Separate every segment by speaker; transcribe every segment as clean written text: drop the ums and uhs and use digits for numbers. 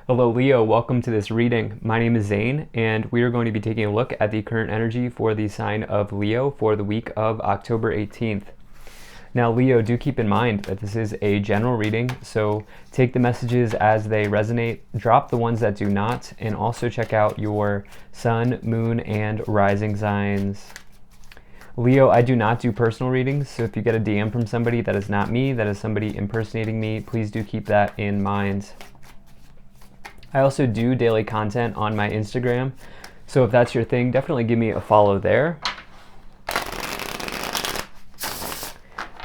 Speaker 1: Hello Leo, welcome to this reading. My name is Zane and we are going to be taking a look at the current energy for the sign of Leo for the week of October 18th. Now Leo, do keep in mind that this is a general reading, so take the messages as they resonate, drop the ones that do not, and also check out your sun, moon, and rising signs. Leo, I do not do personal readings, so if you get a DM from somebody that is not me, that is somebody impersonating me, please do keep that in mind. I also do daily content on my Instagram, so if that's your thing, definitely give me a follow there.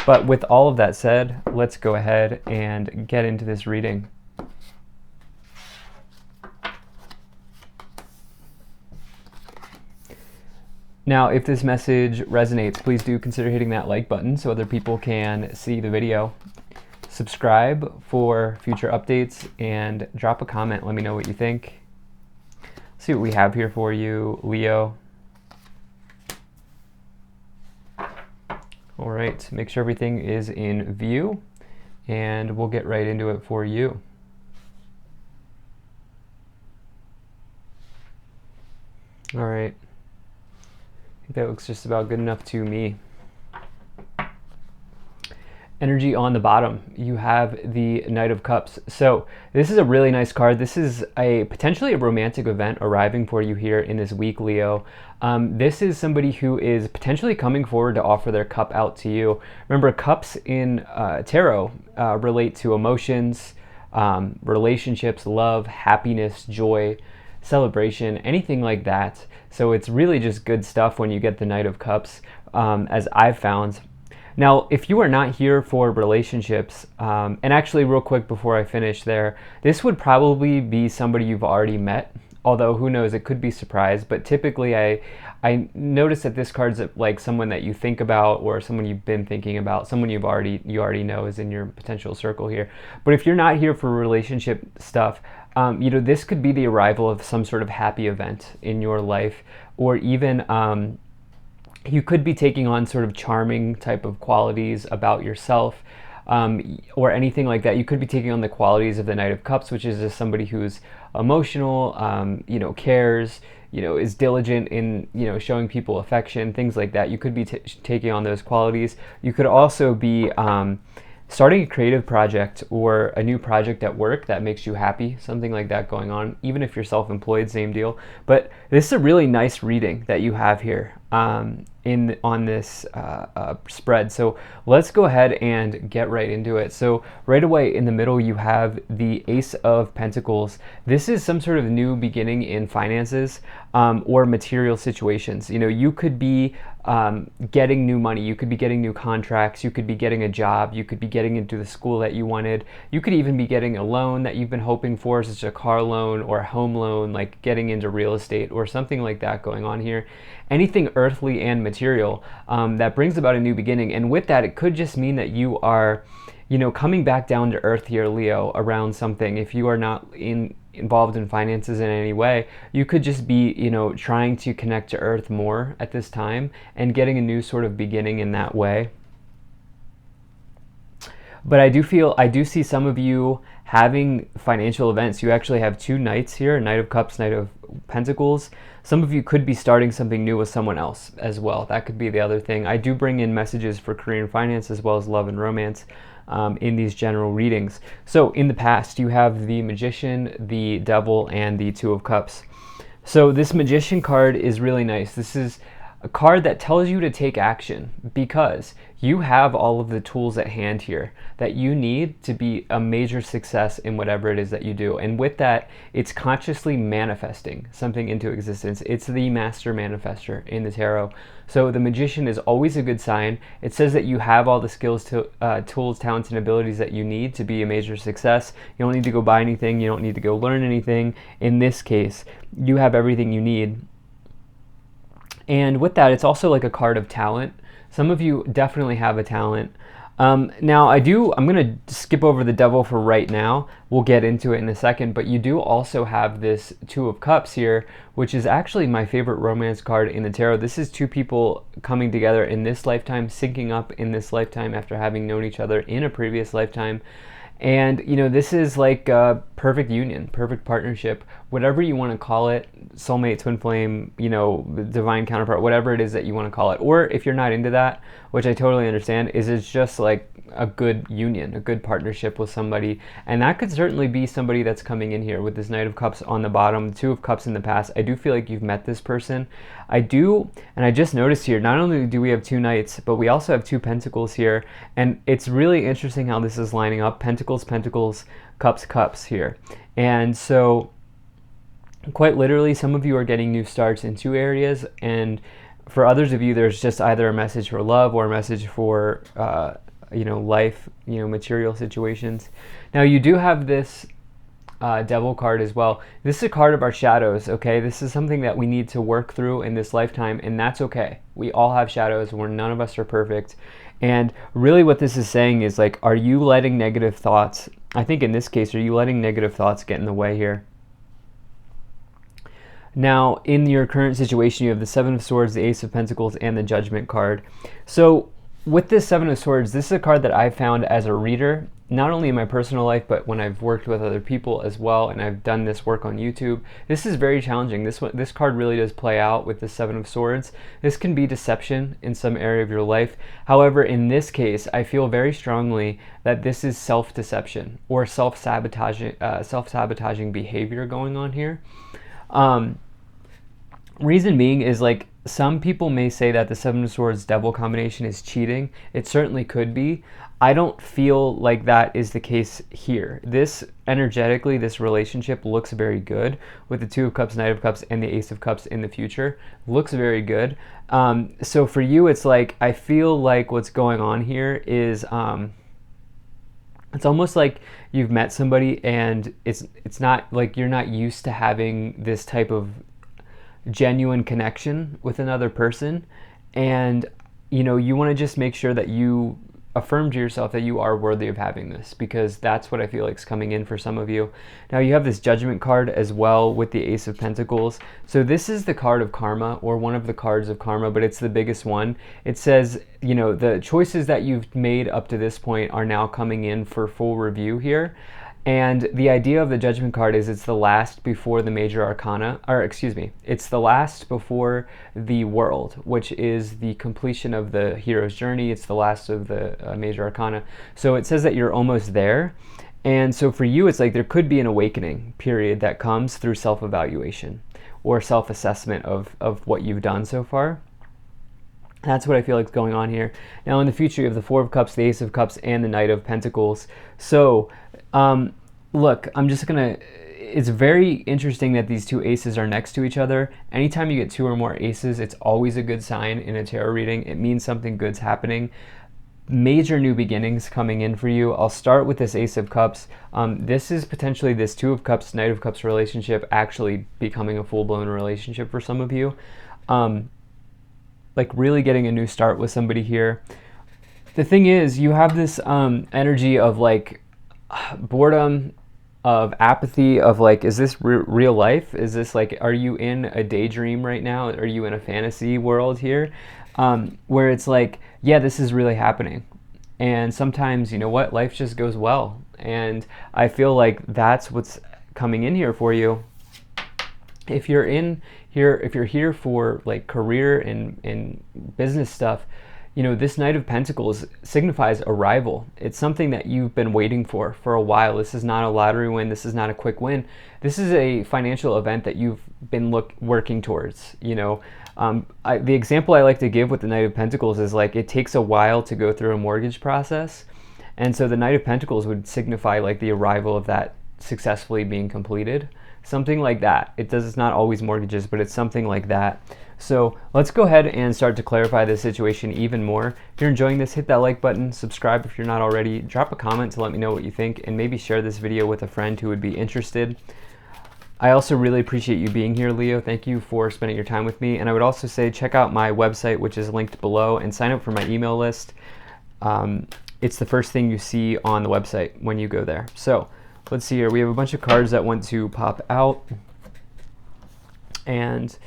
Speaker 1: But with all of that said, let's go ahead and get into this reading. Now, if this message resonates, please do consider hitting that like button so other people can see the video. Subscribe for future updates and drop a comment. Let me know what you think. Let's see what we have here for you, Leo. All right, make sure everything is in view and we'll get right into it for you. All right, I think that looks just about good enough to me. Energy on the bottom, you have the Knight of Cups. So this is a really nice card. This is potentially a romantic event arriving for you here in this week, Leo. This is somebody who is potentially coming forward to offer their cup out to you. Remember, cups in tarot relate to emotions, relationships, love, happiness, joy, celebration, anything like that. So it's really just good stuff when you get the Knight of Cups, as I've found. Now, if you are not here for relationships, and actually real quick before I finish there, this would probably be somebody you've already met, although who knows, it could be surprise. But typically I notice that this card's like someone that you think about or someone you've been thinking about, someone you already know is in your potential circle here. But if you're not here for relationship stuff, this could be the arrival of some sort of happy event in your life, or even you could be taking on sort of charming type of qualities about yourself, or anything like that. You could be taking on the qualities of the Knight of Cups, which is just somebody who's emotional, cares, is diligent in, showing people affection, things like that. You could be taking on those qualities. You could also be starting a creative project or a new project at work that makes you happy, something like that going on. Even if you're self-employed, same deal. But this is a really nice reading that you have here on this spread. So let's go ahead and get right into it. So right away in the middle you have the Ace of Pentacles. This is some sort of new beginning in finances, or material situations. You could be getting new money, you could be getting new contracts, you could be getting a job, you could be getting into the school that you wanted, you could even be getting a loan that you've been hoping for, such as a car loan or a home loan, like getting into real estate or something like that going on here. Anything earthly and material that brings about a new beginning. And with that, it could just mean that you are coming back down to earth here, Leo, around something. If you are not involved in finances in any way, you could just be trying to connect to earth more at this time and getting a new sort of beginning in that way. But I do see some of you having financial events. You actually have two knights here, Knight of Cups, Knight of Pentacles. Some of you could be starting something new with someone else as well. That could be the other thing. I do bring in messages for career and finance as well as love and romance in these general readings. So in the past, you have the Magician, the Devil, and the Two of Cups. So this Magician card is really nice. This is a card that tells you to take action because you have all of the tools at hand here that you need to be a major success in whatever it is that you do. And with that, it's consciously manifesting something into existence. It's the master manifester in the tarot. So the Magician is always a good sign. It says that you have all the skills, tools, talents, and abilities that you need to be a major success. You don't need to go buy anything. You don't need to go learn anything. In this case, you have everything you need. And with that, it's also like a card of talent. Some of you definitely have a talent. Now I'm going to skip over the Devil for right now. We'll get into it in a second, but you do also have this Two of Cups here, which is actually my favorite romance card in the tarot. This is two people coming together in this lifetime, syncing up in this lifetime after having known each other in a previous lifetime. And this is like a perfect union, perfect partnership, whatever you want to call it, soulmate, twin flame, divine counterpart, whatever it is that you want to call it. Or if you're not into that, which I totally understand, is it's just like a good union, a good partnership with somebody. And that could certainly be somebody that's coming in here with this Knight of Cups on the bottom, Two of Cups in the past. I do feel like you've met this person. I do, and I just noticed here, not only do we have two Knights, but we also have two Pentacles here. And it's really interesting how this is lining up. Pentacles, Pentacles, Cups, Cups here. And so quite literally, some of you are getting new starts in two areas, and for others of you, there's just either a message for love or a message for life, material situations. Now you do have this Devil card as well. This is a card of our shadows, okay? This is something that we need to work through in this lifetime, and that's okay. We all have shadows. None of us are perfect. And really what this is saying is, like, are you letting negative thoughts, I think in this case, are you letting negative thoughts get in the way here? Now, in your current situation, you have the Seven of Swords, the Ace of Pentacles, and the Judgment card. So with this Seven of Swords, this is a card that I found as a reader, not only in my personal life, but when I've worked with other people as well, and I've done this work on YouTube. This is very challenging. This card really does play out with the Seven of Swords. This can be deception in some area of your life. However, in this case, I feel very strongly that this is self-deception or self-sabotaging behavior going on here. Reason being is, like, some people may say that the Seven of Swords Devil combination is cheating. It certainly could be. I don't feel like that is the case here. This, energetically, this relationship looks very good with the Two of Cups, Knight of Cups, and the Ace of Cups in the future. Looks very good. So for you, it's like, I feel like what's going on here is, it's almost like you've met somebody and it's not like you're not used to having this type of genuine connection with another person, and you want to just make sure that you affirm to yourself that you are worthy of having this, because that's what I feel like is coming in for some of you. Now you have this Judgment card as well with the Ace of Pentacles. So this is the card of karma, or one of the cards of karma, but it's the biggest one. It says, the choices that you've made up to this point are now coming in for full review here. And the idea of the Judgment card is it's the last before the major arcana, or excuse me, it's the last before the world, which is the completion of the hero's journey. It's the last of the major arcana. So it says that you're almost there. And so for you, it's like there could be an awakening period that comes through self-evaluation or self-assessment of what you've done so far. That's what I feel like is going on here. Now in the future, you have the Four of Cups, the Ace of Cups, and the Knight of Pentacles. So look, I'm just gonna, it's very interesting that these two aces are next to each other. Anytime you get two or more aces, it's always a good sign in a tarot reading. It means something good's happening. Major new beginnings coming in for you. I'll start with this Ace of Cups. This is potentially this Two of Cups, Knight of Cups relationship actually becoming a full-blown relationship for some of you. Like really getting a new start with somebody here. The thing is, you have this energy of like boredom, of apathy, of like, is this real life? Is this like, are you in a daydream right now? Are you in a fantasy world here? Where it's like, yeah, this is really happening. And sometimes, you know what, life just goes well. And I feel like that's what's coming in here for you. If you're in here, if you're here for like career and business stuff, this Knight of Pentacles signifies arrival. It's something that you've been waiting for a while. This is not a lottery win. This is not a quick win. This is a financial event that you've been working towards. The example I like to give with the Knight of Pentacles is like, it takes a while to go through a mortgage process. And so the Knight of Pentacles would signify like the arrival of that successfully being completed. Something like that. It's not always mortgages, but it's something like that. So let's go ahead and start to clarify this situation even more. If you're enjoying this, hit that like button, subscribe if you're not already, drop a comment to let me know what you think, and maybe share this video with a friend who would be interested. I also really appreciate you being here, Leo. Thank you for spending your time with me. And I would also say check out my website, which is linked below, and sign up for my email list. It's the first thing you see on the website when you go there. So let's see here. We have a bunch of cards that want to pop out. And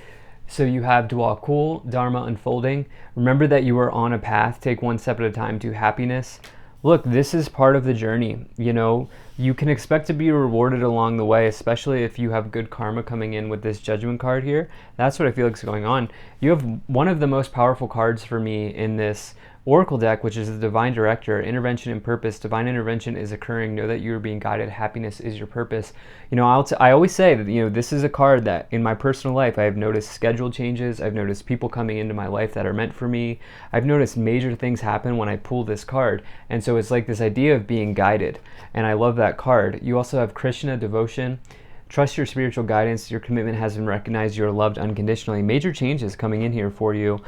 Speaker 1: so you have Dua Kul, Dharma unfolding. Remember that you are on a path. Take one step at a time to happiness. Look, this is part of the journey. You know, you can expect to be rewarded along the way, especially if you have good karma coming in with this judgment card here. That's what I feel like is going on. You have one of the most powerful cards for me in this Oracle deck, which is the Divine Director, Intervention and Purpose. Divine intervention is occurring. Know that you are being guided. Happiness is your purpose. You know, I always say that, you know, this is a card that in my personal life, I have noticed schedule changes. I've noticed people coming into my life that are meant for me. I've noticed major things happen when I pull this card. And so it's like this idea of being guided. And I love that card. You also have Krishna, devotion. Trust your spiritual guidance. Your commitment has been recognized. You are loved unconditionally. Major changes coming in here for you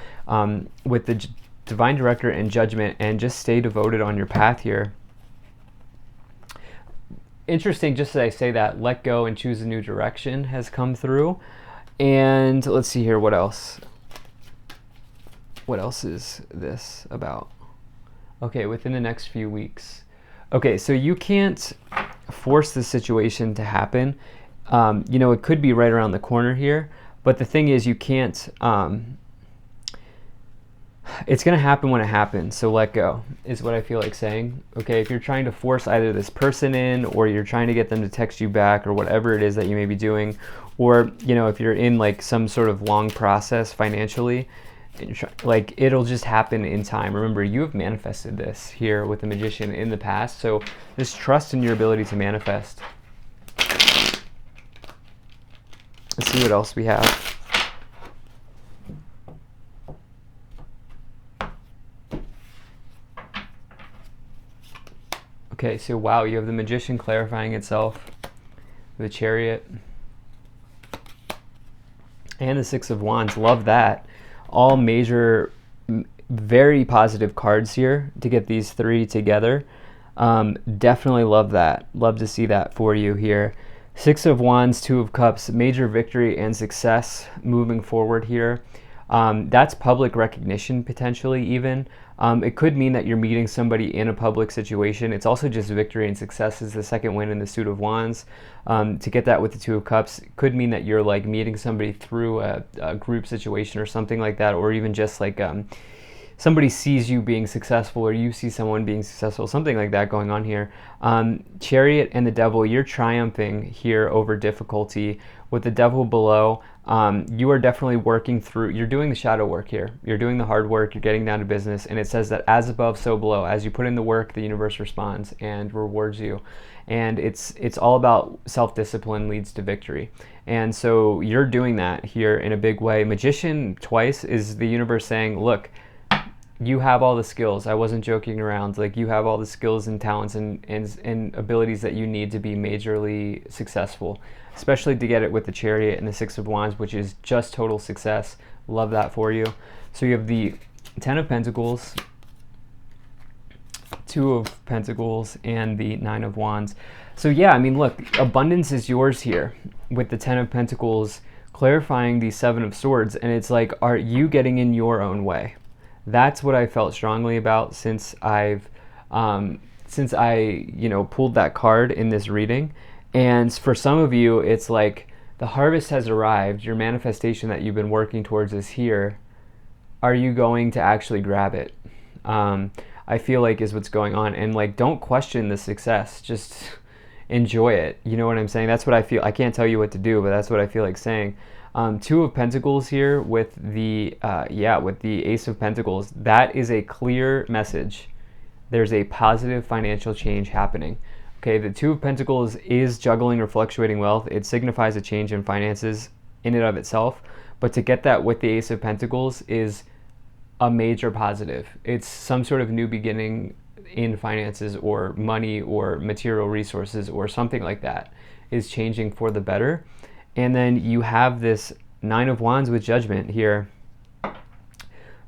Speaker 1: with the Divine Director and Judgment, and just stay devoted on your path here. Interesting, just as I say that, let go and choose a new direction has come through. And let's see here, what else? What else is this about? Okay, within the next few weeks. Okay, so you can't force the situation to happen. You know, it could be right around the corner here, but the thing is, you can't... it's going to happen when it happens, so let go is what I feel like saying. Okay, if you're trying to force either this person in, or you're trying to get them to text you back, or whatever it is that you may be doing, or, you know, if you're in like some sort of long process financially, like, it'll just happen in time. Remember, you have manifested this here with the Magician in the past, so just trust in your ability to manifest. Let's see what else we have. Okay, so wow, you have the Magician clarifying itself, the Chariot, and the Six of Wands. Love that. All major, very positive cards here to get these three together. Definitely love that. Love to see that for you here. Six of Wands, Two of Cups, major victory and success moving forward here. That's public recognition, potentially even. It could mean that you're meeting somebody in a public situation. It's also just victory and success is the second win in the Suit of Wands. To get that with the Two of Cups could mean that you're like meeting somebody through a group situation or something like that, or even just like somebody sees you being successful, or you see someone being successful, something like that going on here. Chariot and the Devil, you're triumphing here over difficulty. With the Devil below, you are definitely working through, you're doing the shadow work here. You're doing the hard work, you're getting down to business, and it says that as above, so below. As you put in the work, the universe responds and rewards you. And it's all about self-discipline leads to victory. And so you're doing that here in a big way. Magician twice is the universe saying, look, you have all the skills. I wasn't joking around. Like, you have all the skills and talents and abilities that you need to be majorly successful, especially to get it with the Chariot and the Six of Wands, which is just total success. Love that for you. So you have the Ten of Pentacles, Two of Pentacles, and the Nine of Wands. So yeah, I mean, look, abundance is yours here with the Ten of Pentacles clarifying the Seven of Swords. And it's like, are you getting in your own way? That's what I felt strongly about since I pulled that card in this reading. And for some of you, it's like the harvest has arrived. Your manifestation that you've been working towards is here. Are you going to actually grab it? I feel like is what's going on. And like, don't question the success. Just enjoy it. You know what I'm saying? That's what I feel. I can't tell you what to do, but that's what I feel like saying. Two of Pentacles here with the Ace of Pentacles. That is a clear message. There's a positive financial change happening. Okay, the Two of Pentacles is juggling or fluctuating wealth. It signifies a change in finances in and of itself. But to get that with the Ace of Pentacles is a major positive. It's some sort of new beginning in finances or money or material resources or something like that is changing for the better. And then you have this Nine of Wands with Judgment here.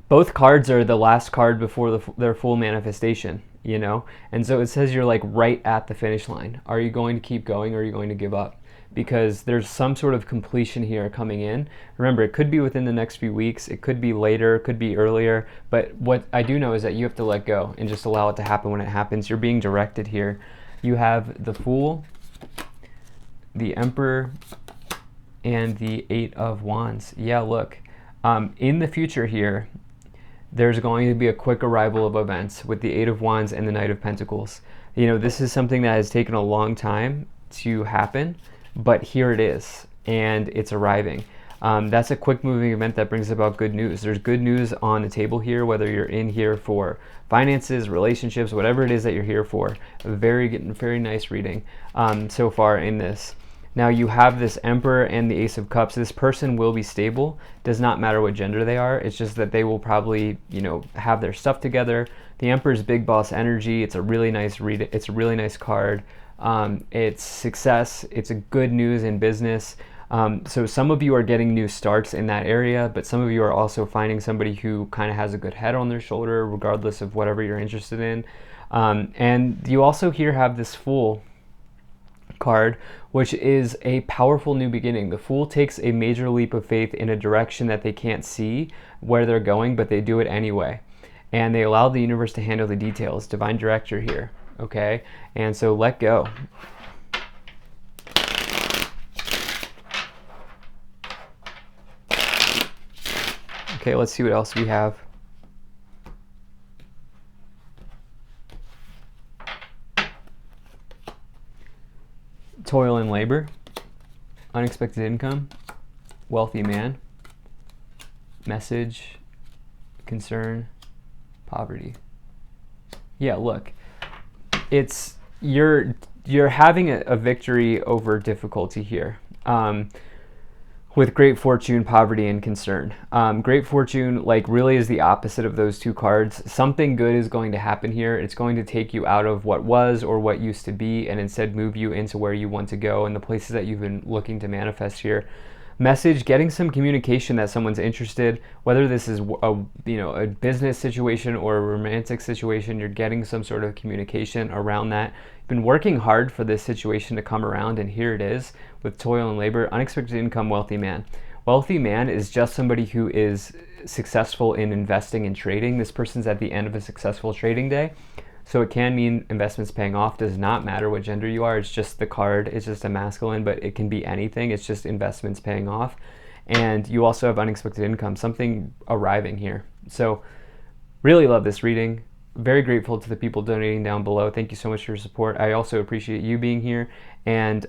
Speaker 1: Both cards are the last card before their full manifestation, you know? And so it says you're like right at the finish line. Are you going to keep going or are you going to give up? Because there's some sort of completion here coming in. Remember, it could be within the next few weeks. It could be later, it could be earlier. But what I do know is that you have to let go and just allow it to happen when it happens. You're being directed here. You have the Fool, the Emperor, and the Eight of Wands. Yeah, look, in the future here, there's going to be a quick arrival of events with the Eight of Wands and the Knight of Pentacles. You know, this is something that has taken a long time to happen, but here it is, and it's arriving. That's a quick moving event that brings about good news. There's good news on the table here, whether you're in here for finances, relationships, whatever it is that you're here for. Very nice reading so far in this. Now you have this Emperor and the Ace of Cups. This person will be stable. Does not matter what gender they are. It's just that they will probably, you know, have their stuff together. The Emperor's big boss energy. It's a really nice read. It's a really nice card. It's success. It's a good news in business. So some of you are getting new starts in that area, but some of you are also finding somebody who kind of has a good head on their shoulder, regardless of whatever you're interested in. And you also here have this Fool card, which is a powerful new beginning. The Fool takes a major leap of faith in a direction that they can't see where they're going, but they do it anyway. And they allow the universe to handle the details. Divine director here, okay? And so let go. Okay, let's see what else we have. Toil and labor, unexpected income, wealthy man, message, concern, poverty. Yeah, look, it's you're having a victory over difficulty here. With great fortune, poverty, and concern. Great fortune, like, really is the opposite of those two cards. Something good is going to happen here. It's going to take you out of what was or what used to be and instead move you into where you want to go and the places that you've been looking to manifest here. Message, getting some communication that someone's interested, whether this is a business situation or a romantic situation. You're getting some sort of communication around that. You've been working hard for this situation to come around, and here it is with toil and labor. Unexpected income, wealthy man. Wealthy man is just somebody who is successful in investing and trading. This person's at the end of a successful trading day. So it can mean investments paying off. Does not matter what gender you are. It's just the card. It's just a masculine, but it can be anything. It's just investments paying off. And you also have unexpected income, something arriving here. So really love this reading. Very grateful to the people donating down below. Thank you so much for your support. I also appreciate you being here. And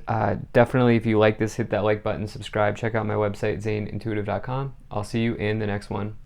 Speaker 1: definitely, if you like this, hit that like button, subscribe, check out my website, zaneintuitive.com. I'll see you in the next one.